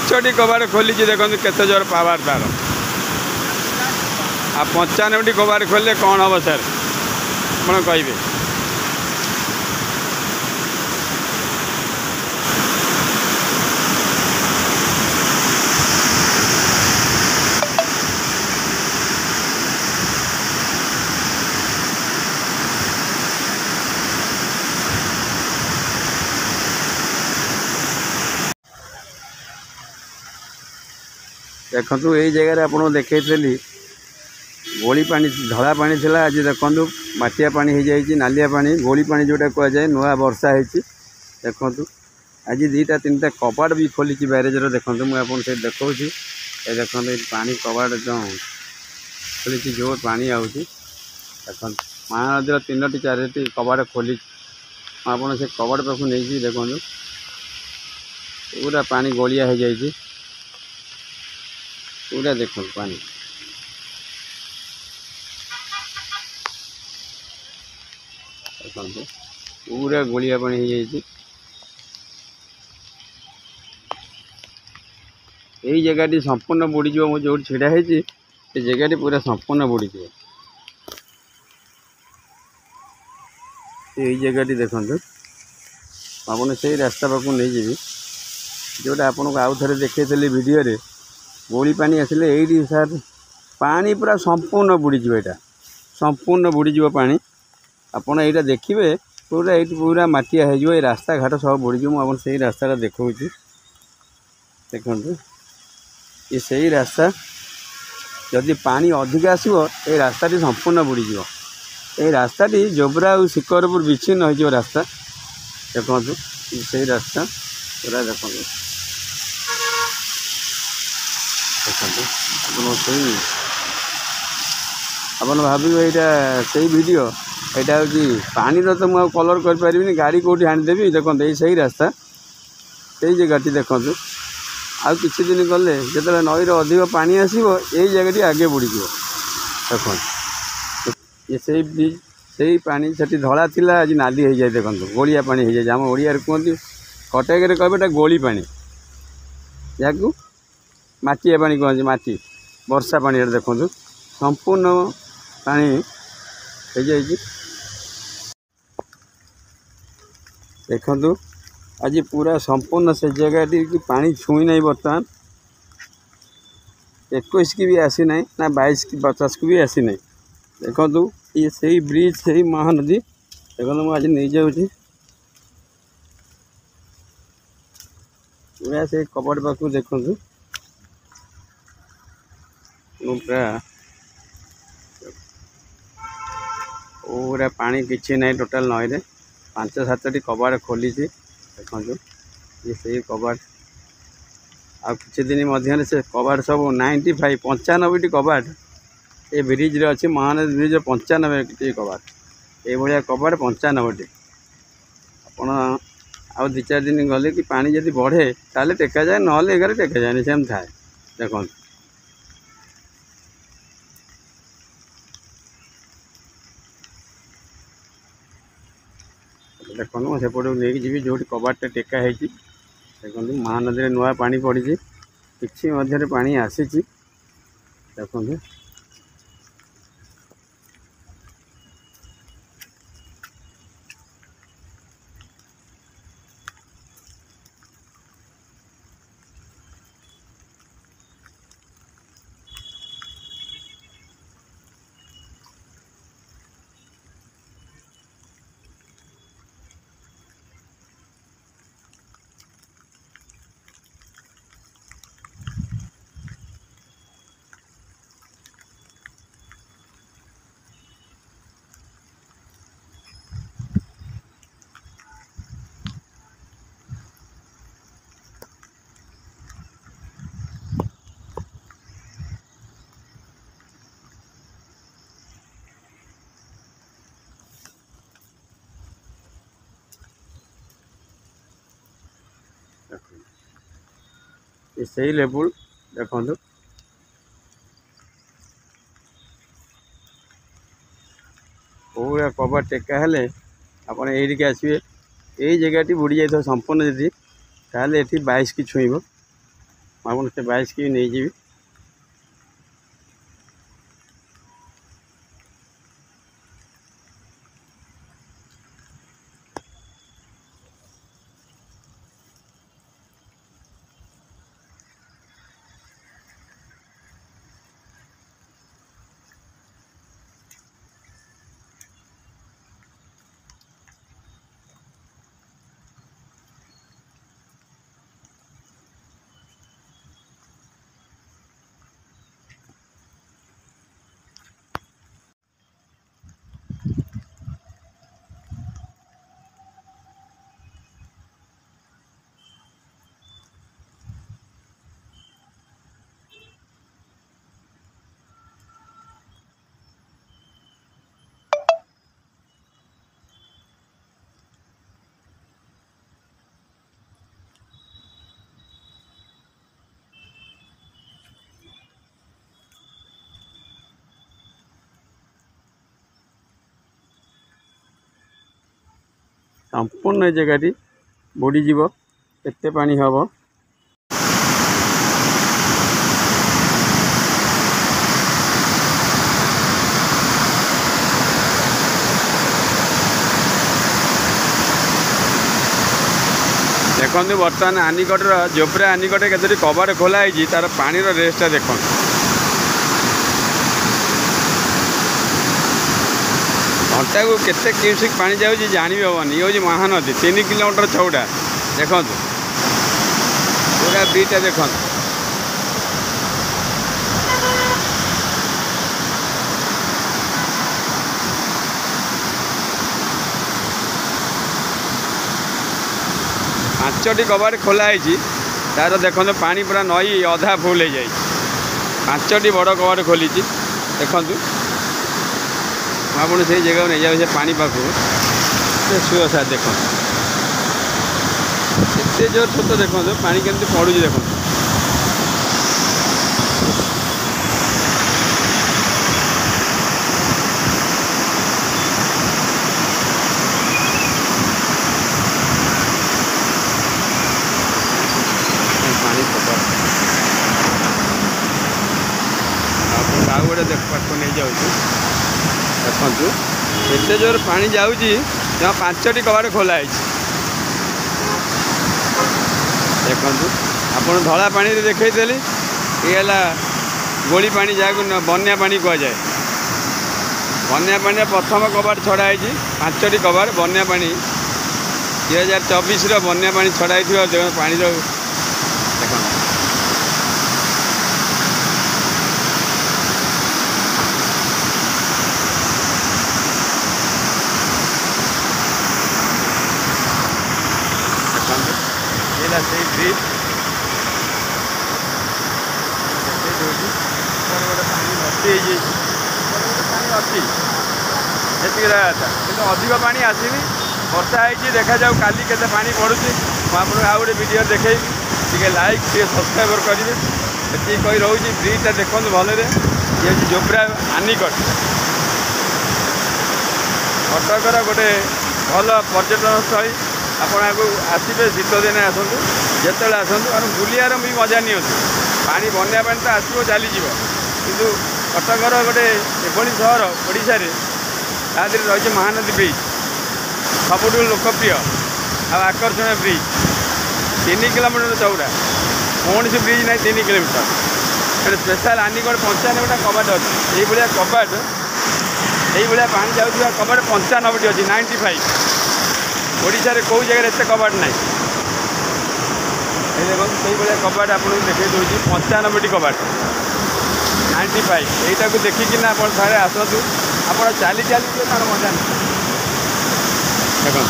5टी कबाड़ खोली देखो केते जोर पावर तार आ 95टी कबाड़ खोलिले कौन हम सर आप कहे देखु यही जगह आप देखी गोली पानी धला पानी थिला आज देखु मटिया पानी हो जाए नालिया पानी गोली पानी जोटा कहुए नुआ वर्षा होती देखु आज 2टा 3टा कबाड़ भी खोली बैरेजर देखो मुझे देखा देखो पानी कबाड़ जो खोली जोर पानी आऊँगी देख महानदी 3टी 4टी कबाड़ खोली आप से कबाड़ पाख नहीं देखो पूरा पानी गोलिया हो जाए पूरा देखो पानी देखो पूरा गोलिया पानी हो जाए यही जगह संपूर्ण बुड़ीज मुझे जो छिड़ा है जगह पूरा संपूर्ण बुड़ीज यही जगह देखो आपन से रास्ता पाक नहीं जी जोटा आपको आउ थे देखी वीडियो रे गोली पानी आसिले यही सार पानी पूरा संपूर्ण बुड़ीज यहाँ संपूर्ण बुड़ीज पानी आपड़ यहाँ देखिए पूरा ये पूरा मटिया हो रास्ता घाट सब बुड़ीज मुझे से रास्ता देखा देखो ये सही रास्ता जदि पानी अधिक आसो ये रास्ता संपूर्ण बुड़ीज ये रास्ता जोब्रा और शिकरपुर विच्छिन्न हो रास्ता देखो से रास्ता पूरा देखो आप भावे यहाँ से वीडियो यहाँ हूँ पानी तो मुझे कलर कर गाड़ी कौटी हाणीदेवी देखो ये सही रास्ता से जगह देखो आउ किसी दिन गले जो नईर अधिक पानी आसो यही जगह आगे बुड़ी देखो ये सही ब्रिज से पानी से धला थिला आज नाली हो जाए देखो गोलिया पानी हो जाए आम ओडिया कहते कटक कहे गोली पानी या मटिया पानी कहते मटी वर्षा पानी देखो संपूर्ण पानी हो जाए देखो आज पूरा संपूर्ण से जगह पानी छुई नहीं बर्तमान 21 की भी आसी नहीं ना 22 की 50 की भी आसी नहीं देखो ये सही ब्रिज सही महानदी देखो मुझे आज नहीं जाऊँगी पूरा से कबाड़ पाक देखो पूरा पानी किसी ना टोटाल नई 5-7टी कबाड़ खोली देखो ये सही कबाड़ आ किसी दिन मध्य से कबाड़ सब 95-95टी कबाड़ ये ब्रिज रे अच्छी महानदी ब्रिज 95टी कबाड़ ये कबाड़ 95टी आपड़ आउ 2-4 दिन गले कि पानी जब बढ़े ताले टेका जाए ना एगार टेका जाए सेम थाए देखो देखो सेपट नहीं जी जो कबाटा टेका है देखो महानदी में नुआ पानी पड़ी किसी मध्य पानी आसी देखो ये सही लेवल देखो पूरा कवर टेका हेले आपड़ यही आसवे यही जगह बुड़ी जाए संपूर्ण जी ताल ये 22 की छुईब ଆପଣ ସେ ବାଇଶକି ବି ନେଇଯିବି। संपूर्ण ए जगह बुड़ीज केते पानी हम। देखो बर्तमान आनिकटर जोब्रा आनिकट के कबाड़ खोलाई तार पानी रेस्टा देख घंटा को केते क्यूसिक पानी जाऊँगी जानी हेनी। ये हूँ महानदी 3 किलोमीटर चौड़ा। देखो पूरा ब्रिजटा देख पांचटी कबाड़ खोलाई तार देखो पानी पूरा नई अधा फुल हो जाए। 5टी बड़ कबाड़ खोली देखु आप से जगह नहीं जाए पानी पाखु शुआ सार देख एत जोर छोट देखो पानी केमती पड़ू देख पानी आप गोटे देख पाख नहीं जाऊँ देखु एत जोर पानी जाऊँगी जहाँ 5टी कबाड़ खोलाई देखु आपड़ धला पानी देखी ये गोली पानी जहाँ बन्या पानी कहुए। बन्या पानी प्रथम कबाड़ छड़ाई 5टी कबाड़ बन्या पानी 2024 बन्या पानी छड़ाई पानी देख से ब्रिज गोटे पानी भर्ती पानी अच्छी जी रहा कि अधिक पानी आसनी वर्षा होती देखा जाऊ काली केते पानी पड़ुची। मुझे आउ गोटे वीडियो देखी टे लाइक टे सब्सक्राइबर करेंगे ये कही रोचे ब्रिजटा देखो भलरे। ये हूँ जोब्रा आनिकट कटकर गोटे भल पर्यटन स्थली। आपण आगे आसवे शीत दिने आसतु जिते आसतु कारण बुलियार भी मजा नि पानी बन्या पानी तो आसो चलीज कि कटकर गोटे एभली सहर ओडिशा रे रही महानदी ब्रिज सबुठ लोकप्रिय आकर्षण ब्रिज 3 किलोमीटर चौड़ा कौन सी ब्रिज ना 3 किलोमीटर स्पेशल आनिकट 95टा कबाट अच्छी ये कबाट ये पानी जाऊँगा कबाट 95टी अच्छी 95 ओडिशा रे कौ जगह एत कबाट ना देखो से कबाट आपको देखी दूसरी 95टी कबाट 95 यहीटा को देखिकी आप सारे आसतु आप चली चली तार मजा नहीं देखो।